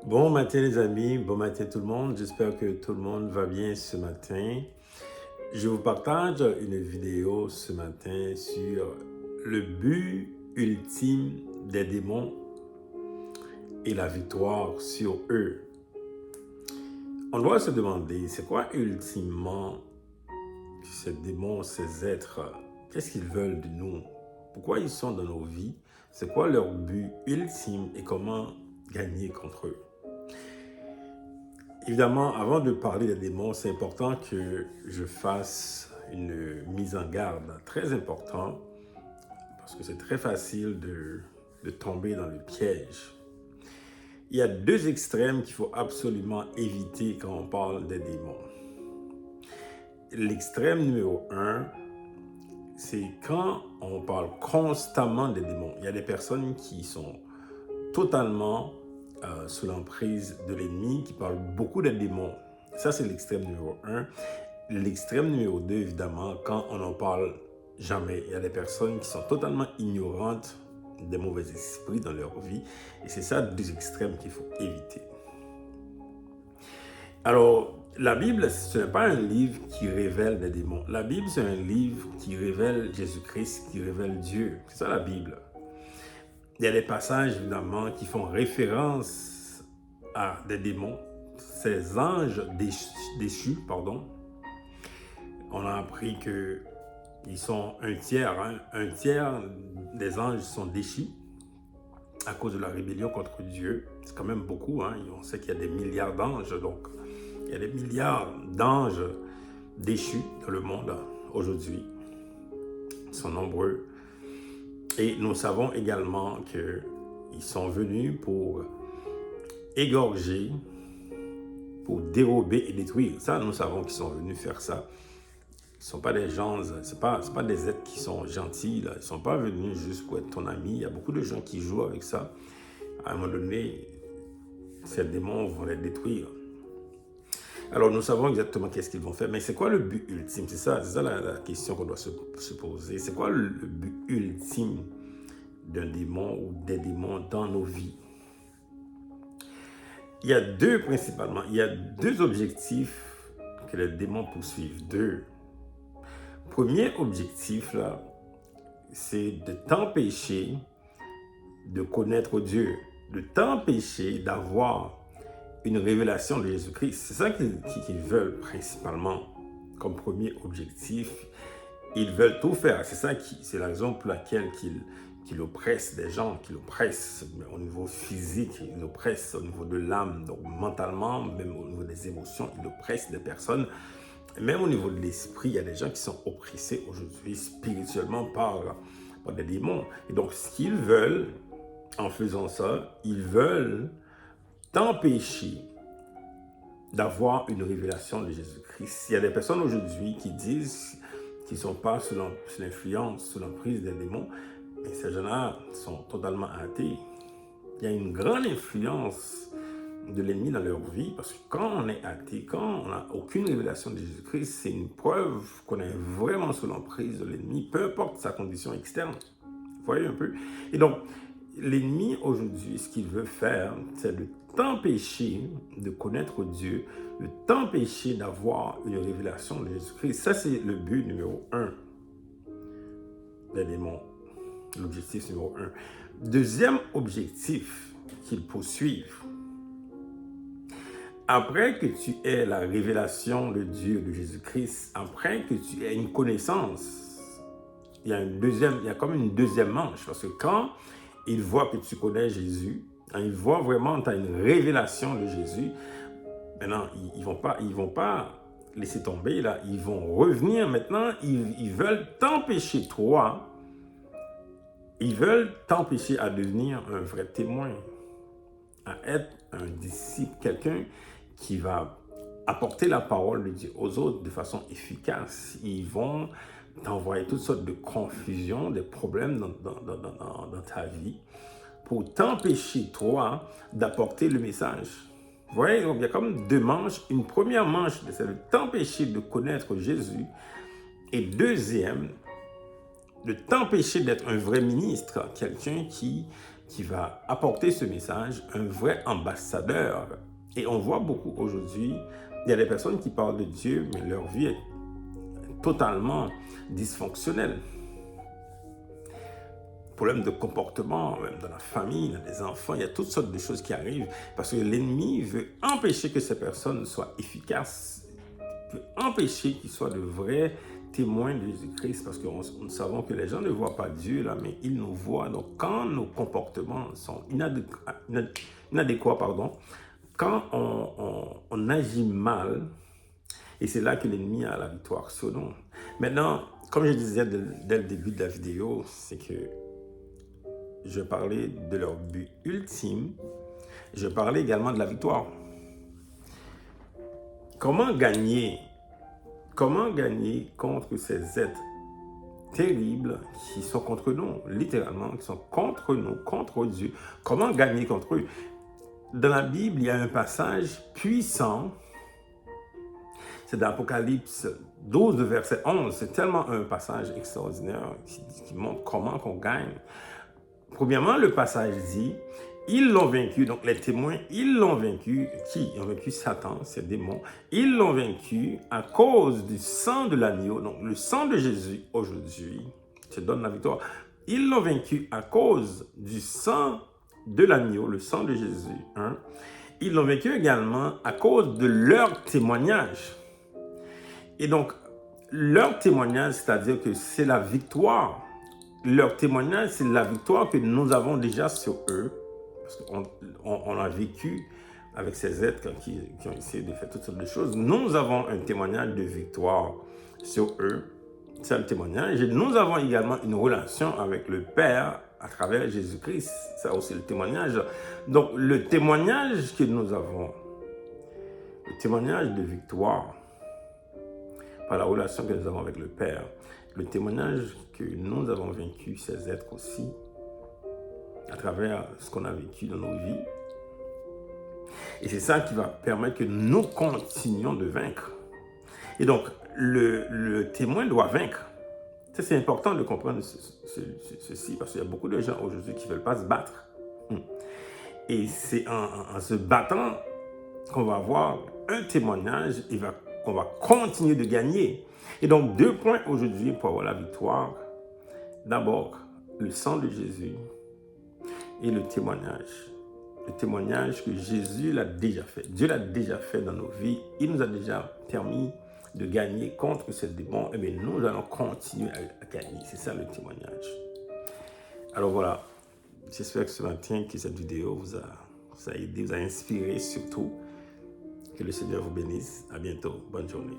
Bon matin les amis, bon matin tout le monde, j'espère que tout le monde va bien ce matin. Je vous partage une vidéo ce matin sur le but ultime des démons et la victoire sur eux. On doit se demander, c'est quoi ultimement ces démons, ces êtres, qu'est-ce qu'ils veulent de nous? Pourquoi ils sont dans nos vies? C'est quoi leur but ultime et comment gagner contre eux? Évidemment, avant de parler des démons, c'est important que je fasse une mise en garde très importante parce que c'est très facile de tomber dans le piège. Il y a deux extrêmes qu'il faut absolument éviter quand on parle des démons. L'extrême numéro 1, c'est quand on parle constamment des démons. Il y a des personnes qui sont totalement sous l'emprise de l'ennemi, qui parlent beaucoup des démons. Ça, c'est l'extrême numéro 1. L'extrême numéro 2, évidemment, quand on n'en parle jamais. Il y a des personnes qui sont totalement ignorantes des mauvais esprits dans leur vie. Et c'est ça, deux extrêmes qu'il faut éviter. Alors, la Bible, ce n'est pas un livre qui révèle des démons. La Bible, c'est un livre qui révèle Jésus-Christ, qui révèle Dieu. C'est ça la Bible. Il y a des passages, évidemment, qui font référence à des démons, ces anges déchus, On a appris qu'ils sont un tiers des anges sont déchus à cause de la rébellion contre Dieu. C'est quand même beaucoup, On sait qu'il y a des milliards d'anges, donc il y a des milliards d'anges déchus dans le monde aujourd'hui. Ils sont nombreux. Et nous savons également qu'ils sont venus pour égorger, pour dérober et détruire. Ça, nous savons qu'ils sont venus faire ça. Ils ne sont pas des gens, ce ne pas des êtres qui sont gentils. Là. Ils ne sont pas venus juste pour être ton ami. Il y a beaucoup de gens qui jouent avec ça. À un moment donné, ces démons vont les détruire. Alors, nous savons exactement qu'est-ce qu'ils vont faire. Mais c'est quoi le but ultime? C'est ça la question qu'on doit se poser. C'est quoi le but ultime d'un démon ou des démons dans nos vies? Il y a principalement, il y a deux objectifs que les démons poursuivent. Premier objectif, là, c'est de t'empêcher de connaître Dieu, de t'empêcher d'avoir une révélation de Jésus-Christ. C'est ça qu'ils veulent principalement comme premier objectif. Ils veulent tout faire. C'est la raison pour laquelle qu'ils oppressent des gens, qu'ils oppressent au niveau physique, ils oppressent au niveau de l'âme, donc mentalement, même au niveau des émotions, ils oppressent des personnes. Même au niveau de l'esprit, il y a des gens qui sont oppressés aujourd'hui spirituellement par des démons. Et donc, ce qu'ils veulent, en faisant ça, ils veulent t'empêcher d'avoir une révélation de Jésus-Christ. Il y a des personnes aujourd'hui qui disent qu'ils ne sont pas sous l'influence, sous l'emprise des démons, mais ces gens-là sont totalement athées. Il y a une grande influence de l'ennemi dans leur vie, parce que quand on est athée, quand on n'a aucune révélation de Jésus-Christ, c'est une preuve qu'on est vraiment sous l'emprise de l'ennemi, peu importe sa condition externe. Vous voyez un peu? Et donc, l'ennemi aujourd'hui, ce qu'il veut faire, c'est de t'empêcher de connaître Dieu, de t'empêcher d'avoir une révélation de Jésus-Christ. Ça, c'est le but numéro 1 des démons. L'objectif numéro 1. Deuxième objectif qu'ils poursuivent, après que tu aies la révélation de Dieu, de Jésus-Christ, après que tu aies une connaissance, il y a comme une deuxième manche, parce que quand ils voient que tu connais Jésus, quand ils voient vraiment que tu as une révélation de Jésus, maintenant, ils vont pas laisser tomber, là, ils vont revenir maintenant, ils veulent t'empêcher, toi, ils veulent t'empêcher à devenir un vrai témoin, à être un disciple, quelqu'un qui va apporter la parole de Dieu aux autres de façon efficace. Ils vont t'envoyer toutes sortes de confusions, des problèmes dans ta vie pour t'empêcher, toi, d'apporter le message. Vous voyez, donc il y a comme deux manches. Une première manche, c'est de t'empêcher de connaître Jésus. Et deuxième, de t'empêcher d'être un vrai ministre, quelqu'un qui qui va apporter ce message, un vrai ambassadeur. Et on voit beaucoup aujourd'hui, il y a des personnes qui parlent de Dieu, mais leur vie est totalement dysfonctionnelle. Problème de comportement, même dans la famille, dans les enfants, il y a toutes sortes de choses qui arrivent parce que l'ennemi veut empêcher que ces personnes soient efficaces, veut empêcher qu'ils soient de vrais témoins de Jésus-Christ parce que nous savons que les gens ne voient pas Dieu là, mais ils nous voient. Donc quand nos comportements sont inadéquats, quand on agit mal, et c'est là que l'ennemi a la victoire sur nous. Maintenant, comme je disais dès le début de la vidéo, c'est que je parlais de leur but ultime. Je parlais également de la victoire. Comment gagner contre ces êtres terribles qui sont contre nous, littéralement, qui sont contre nous, contre Dieu? Comment gagner contre eux? Dans la Bible, il y a un passage puissant. C'est dans Apocalypse 12, verset 11. C'est tellement un passage extraordinaire qui montre comment on gagne. Premièrement, le passage dit, ils l'ont vaincu, donc les témoins, ils l'ont vaincu. Qui? Ils ont vaincu Satan, ces démons. Ils l'ont vaincu à cause du sang de l'agneau. Donc le sang de Jésus aujourd'hui te donne la victoire. Ils l'ont vaincu à cause du sang de l'agneau, le sang de Jésus. Hein? Ils l'ont vaincu également à cause de leur témoignage. Et donc, leur témoignage, c'est-à-dire que c'est la victoire. Leur témoignage, c'est la victoire que nous avons déjà sur eux. Parce qu'on a vécu avec ces êtres qui ont essayé de faire toutes sortes de choses. Nous avons un témoignage de victoire sur eux. C'est le témoignage. Et nous avons également une relation avec le Père à travers Jésus-Christ. Ça aussi, le témoignage. Donc, le témoignage que nous avons, le témoignage de victoire, par la relation que nous avons avec le Père, le témoignage que nous avons vaincu ces êtres aussi, à travers ce qu'on a vécu dans nos vies. Et c'est ça qui va permettre que nous continuions de vaincre. Et donc, le témoin doit vaincre. C'est important de comprendre ceci, parce qu'il y a beaucoup de gens aujourd'hui qui ne veulent pas se battre. Et c'est en se battant qu'on va avoir un témoignage et qu'on va continuer de gagner. Et donc, 2 points aujourd'hui pour avoir la victoire. D'abord, le sang de Jésus et le témoignage. Le témoignage que Jésus l'a déjà fait. Dieu l'a déjà fait dans nos vies. Il nous a déjà permis de gagner contre ces démons. Et bien, nous allons continuer à gagner. C'est ça le témoignage. Alors voilà, j'espère que ce matin, que cette vidéo vous a aidé, vous a inspiré surtout. Que le Seigneur vous bénisse. À bientôt. Bonne journée.